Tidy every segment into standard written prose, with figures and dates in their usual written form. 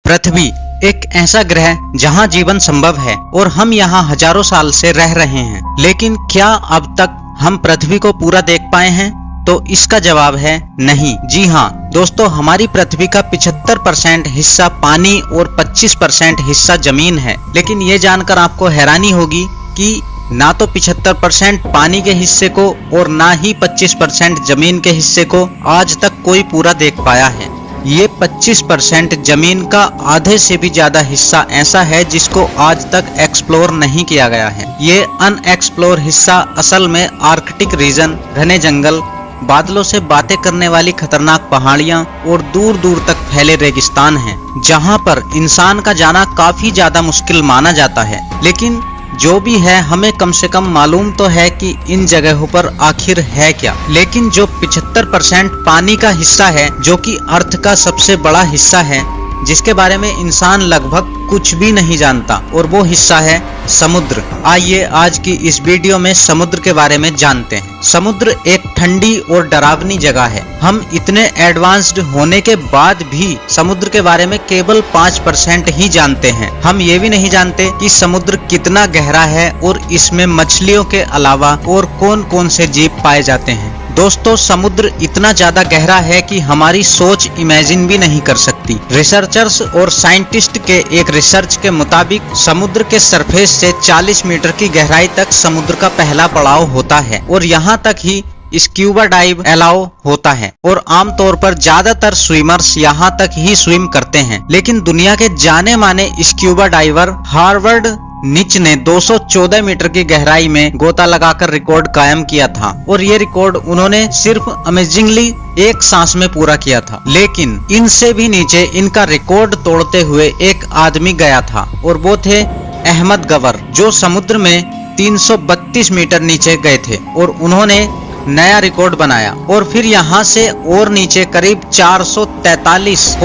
पृथ्वी एक ऐसा ग्रह जहां जीवन संभव है और हम यहां हजारों साल से रह रहे हैं, लेकिन क्या अब तक हम पृथ्वी को पूरा देख पाए हैं? तो इसका जवाब है नहीं। जी हाँ दोस्तों, हमारी पृथ्वी का 75% हिस्सा पानी और 25% हिस्सा जमीन है। लेकिन ये जानकर आपको हैरानी होगी कि ना तो 75% पानी के हिस्से को और ना ही 25% जमीन के हिस्से को आज तक कोई पूरा देख पाया है। ये 25% जमीन का आधे से भी ज्यादा हिस्सा ऐसा है जिसको आज तक एक्सप्लोर नहीं किया गया है। ये अनएक्सप्लोर हिस्सा असल में आर्कटिक रीजन, घने जंगल, बादलों से बातें करने वाली खतरनाक पहाड़ियां और दूर दूर तक फैले रेगिस्तान हैं, जहां पर इंसान का जाना काफी ज्यादा मुश्किल माना जाता है। लेकिन जो भी है, हमें कम से कम मालूम तो है कि इन जगहों पर आखिर है क्या। लेकिन जो 75% पानी का हिस्सा है, जो कि अर्थ का सबसे बड़ा हिस्सा है, जिसके बारे में इंसान लगभग कुछ भी नहीं जानता, और वो हिस्सा है समुद्र। आइए आज की इस वीडियो में समुद्र के बारे में जानते हैं। समुद्र एक ठंडी और डरावनी जगह है। हम इतने एडवांस्ड होने के बाद भी समुद्र के बारे में केवल 5% ही जानते हैं। हम ये भी नहीं जानते कि समुद्र कितना गहरा है और इसमें मछलियों के अलावा और कौन कौन से जीव पाए जाते हैं। दोस्तों, समुद्र इतना ज्यादा गहरा है कि हमारी सोच इमेजिन भी नहीं कर सकती। रिसर्चर्स और साइंटिस्ट के एक रिसर्च के मुताबिक समुद्र के सरफेस से 40 मीटर की गहराई तक समुद्र का पहला पड़ाव होता है और यहाँ तक ही स्क्यूबा डाइव अलाउ होता है, और आमतौर पर ज्यादातर स्विमर्स यहाँ तक ही स्विम करते हैं। लेकिन दुनिया के जाने माने स्क्यूबा डाइवर हार्वर्ड निच ने 214 मीटर की गहराई में गोता लगाकर रिकॉर्ड कायम किया था, और ये रिकॉर्ड उन्होंने सिर्फ अमेजिंगली एक सांस में पूरा किया था। लेकिन इनसे भी नीचे इनका रिकॉर्ड तोड़ते हुए एक आदमी गया था, और वो थे अहमद गवर, जो समुद्र में 332 मीटर नीचे गए थे और उन्होंने नया रिकॉर्ड बनाया। और फिर यहाँ से और नीचे करीब 443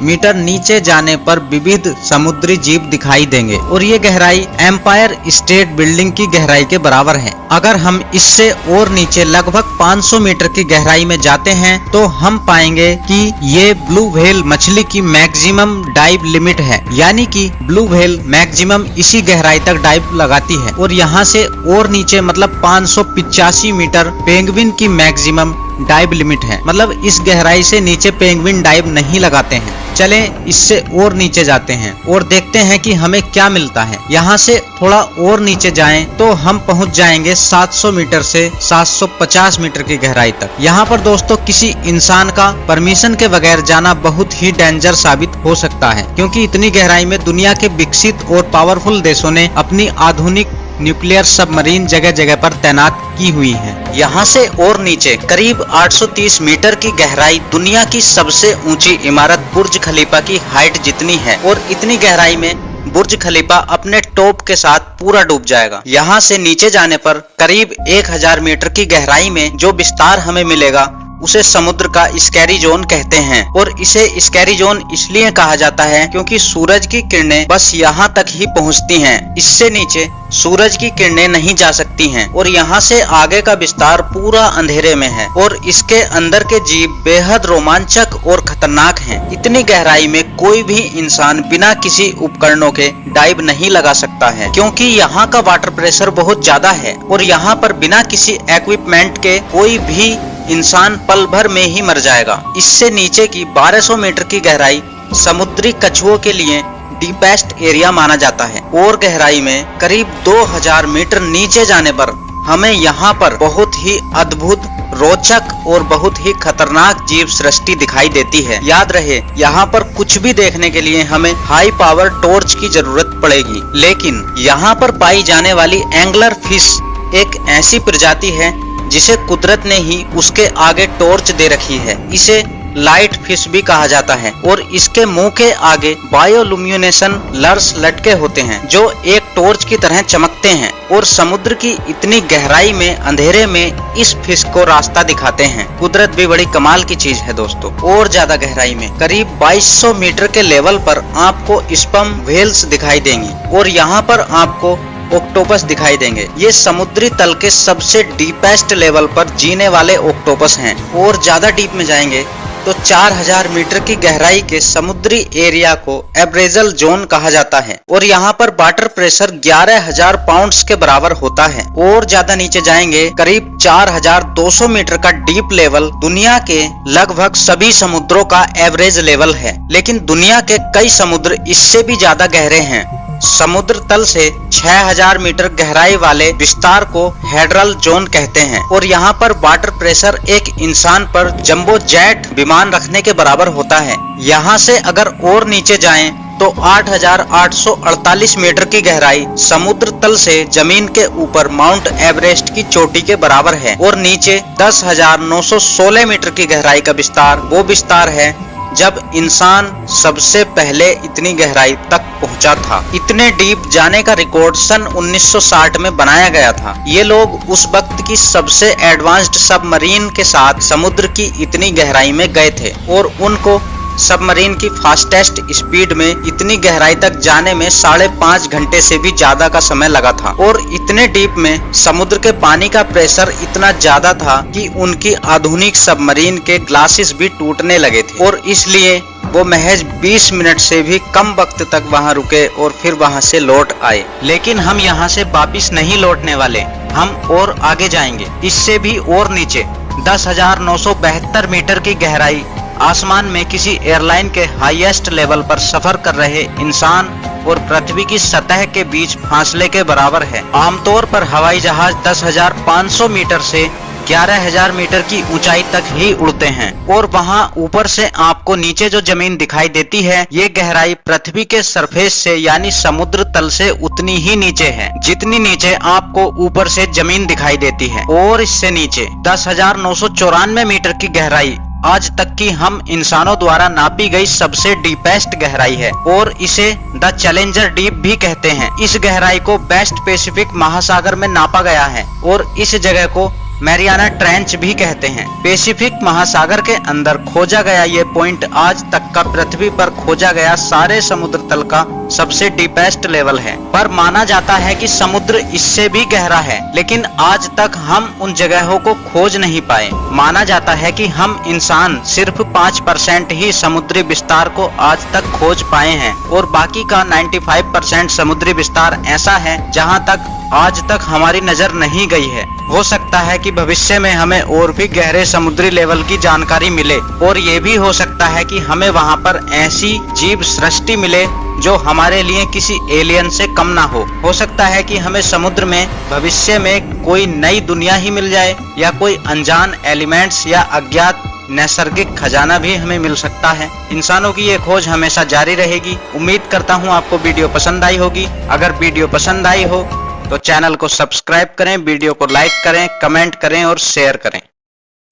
मीटर नीचे जाने पर विविध समुद्री जीव दिखाई देंगे, और ये गहराई एम्पायर स्टेट बिल्डिंग की गहराई के बराबर है। अगर हम इससे और नीचे लगभग 500 मीटर की गहराई में जाते हैं तो हम पाएंगे कि ये ब्लू व्हेल मछली की मैक्सिमम डाइव लिमिट है, यानी कि ब्लू व्हेल मैक्सिमम इसी गहराई तक डाइव लगाती है। और यहाँ से और नीचे मतलब 585 मीटर पेंगुइन की मैक्सिमम डाइव लिमिट है, मतलब इस गहराई से नीचे पेंगुइन डाइव नहीं लगाते हैं। चलें इससे और नीचे जाते हैं और देखते हैं कि हमें क्या मिलता है। यहाँ से थोड़ा और नीचे जाएं तो हम पहुँच जाएंगे 700 मीटर से 750 मीटर की गहराई तक। यहाँ पर दोस्तों किसी इंसान का परमिशन के बगैर जाना बहुत ही डेंजर साबित हो सकता है, क्योंकि इतनी गहराई में दुनिया के विकसित और पावरफुल देशों ने अपनी आधुनिक न्यूक्लियर सबमरीन जगह जगह पर तैनात की हुई है। यहाँ से और नीचे करीब 830 मीटर की गहराई दुनिया की सबसे ऊंची इमारत बुर्ज खलीफा की हाइट जितनी है, और इतनी गहराई में बुर्ज खलीफा अपने टॉप के साथ पूरा डूब जाएगा। यहाँ से नीचे जाने पर करीब 1000 मीटर की गहराई में जो विस्तार हमें मिलेगा उसे समुद्र का स्कैरी जोन कहते हैं। और इसे स्कैरी जोन इसलिए कहा जाता है क्योंकि सूरज की किरणें बस यहाँ तक ही पहुँचती हैं, इससे नीचे सूरज की किरणें नहीं जा सकती हैं, और यहाँ से आगे का विस्तार पूरा अंधेरे में है, और इसके अंदर के जीव बेहद रोमांचक और खतरनाक हैं। इतनी गहराई में कोई भी इंसान बिना किसी उपकरणों के डाइव नहीं लगा सकता है, क्योंकि यहाँ का वाटर प्रेशर बहुत ज्यादा है, और यहाँ पर बिना किसी इक्विपमेंट के कोई भी इंसान पल भर में ही मर जाएगा। इससे नीचे की 1200 मीटर की गहराई समुद्री कछुओं के लिए डीपेस्ट एरिया माना जाता है, और गहराई में करीब 2000 मीटर नीचे जाने पर हमें यहाँ पर बहुत ही अद्भुत, रोचक और बहुत ही खतरनाक जीव सृष्टि दिखाई देती है। याद रहे, यहाँ पर कुछ भी देखने के लिए हमें हाई पावर टॉर्च की जरूरत पड़ेगी। लेकिन यहाँ पर पाई जाने वाली एंगलर फिश एक ऐसी प्रजाति है जिसे कुदरत ने ही उसके आगे टॉर्च दे रखी है। इसे लाइट फिश भी कहा जाता है, और इसके मुंह के आगे बायोलुमिनेशन लर्स लटके होते हैं जो एक टॉर्च की तरह चमकते हैं, और समुद्र की इतनी गहराई में अंधेरे में इस फिश को रास्ता दिखाते हैं। कुदरत भी बड़ी कमाल की चीज है दोस्तों। और ज्यादा गहराई में करीब 2200 मीटर के लेवल पर आपको स्पर्म व्हेल्स दिखाई देंगी, और यहाँ पर आपको ऑक्टोपस दिखाई देंगे। ये समुद्री तल के सबसे डीपेस्ट लेवल पर जीने वाले ऑक्टोपस हैं, और ज्यादा डीप में जाएंगे तो 4000 मीटर की गहराई के समुद्री एरिया को एब्रेजल जोन कहा जाता है और यहाँ पर वाटर प्रेशर 11,000 पाउंड्स के बराबर होता है। और ज्यादा नीचे जाएंगे, करीब 4200 मीटर का डीप लेवल दुनिया के लगभग सभी समुद्रों का एवरेज लेवल है, लेकिन दुनिया के कई समुद्र इससे भी ज्यादा गहरे हैं। समुद्र तल से 6000 मीटर गहराई वाले विस्तार को हेड्रल जोन कहते हैं और यहाँ पर वाटर प्रेशर एक इंसान पर जंबो जेट विमान रखने के बराबर होता है। यहाँ से अगर और नीचे जाएं तो 8848 मीटर की गहराई समुद्र तल से जमीन के ऊपर माउंट एवरेस्ट की चोटी के बराबर है और नीचे 10,916 मीटर की गहराई का विस्तार वो विस्तार है जब इंसान सबसे पहले इतनी गहराई तक पहुंचा था। इतने डीप जाने का रिकॉर्ड सन 1960 में बनाया गया था। ये लोग उस वक्त की सबसे एडवांस्ड सबमरीन के साथ समुद्र की इतनी गहराई में गए थे और उनको सबमरीन की फास्टेस्ट स्पीड में इतनी गहराई तक जाने में 5.5 घंटे से भी ज्यादा का समय लगा था। और इतने डीप में समुद्र के पानी का प्रेशर इतना ज्यादा था कि उनकी आधुनिक सबमरीन के ग्लासेस भी टूटने लगे थे और इसलिए वो महज 20 मिनट से भी कम वक्त तक वहां रुके और फिर वहां से लौट आए। लेकिन हम यहाँ से वापिस नहीं लौटने वाले, हम और आगे जाएंगे, इससे भी और नीचे 10,972 मीटर की गहराई आसमान में किसी एयरलाइन के हाईएस्ट लेवल पर सफर कर रहे इंसान और पृथ्वी की सतह के बीच फासले के बराबर है। आमतौर पर हवाई जहाज 10,500 मीटर से 11,000 मीटर की ऊंचाई तक ही उड़ते हैं और वहां ऊपर से आपको नीचे जो जमीन दिखाई देती है, ये गहराई पृथ्वी के सरफेस से यानी समुद्र तल से उतनी ही नीचे है जितनी नीचे आपको ऊपर से जमीन दिखाई देती है। और इससे नीचे 10,994 मीटर की गहराई आज तक की हम इंसानों द्वारा नापी गई सबसे डीपेस्ट गहराई है और इसे द चैलेंजर डीप भी कहते हैं। इस गहराई को वेस्ट पैसिफिक महासागर में नापा गया है और इस जगह को मैरियाना ट्रेंच भी कहते हैं। पैसिफिक महासागर के अंदर खोजा गया ये पॉइंट आज तक का पृथ्वी पर खोजा गया सारे समुद्र तल का सबसे डीपेस्ट लेवल है। पर माना जाता है कि समुद्र इससे भी गहरा है, लेकिन आज तक हम उन जगहों को खोज नहीं पाए। माना जाता है कि हम इंसान सिर्फ 5% ही समुद्री विस्तार को आज तक खोज पाए हैं और बाकी का 95% समुद्री विस्तार ऐसा है जहाँ तक आज तक हमारी नजर नहीं गई है। हो सकता है कि भविष्य में हमें और भी गहरे समुद्री लेवल की जानकारी मिले और ये भी हो सकता है कि हमें वहाँ पर ऐसी जीव सृष्टि मिले जो हमारे लिए किसी एलियन से कम ना हो सकता है कि हमें समुद्र में भविष्य में कोई नई दुनिया ही मिल जाए या कोई अनजान एलिमेंट्स या अज्ञात नैसर्गिक खजाना भी हमें मिल सकता है। इंसानों की ये खोज हमेशा जारी रहेगी। उम्मीद करता हूँ आपको वीडियो पसंद आई होगी। अगर वीडियो पसंद आई हो तो चैनल को सब्सक्राइब करें, वीडियो को लाइक करें, कमेंट करें और शेयर करें।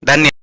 धन्यवाद।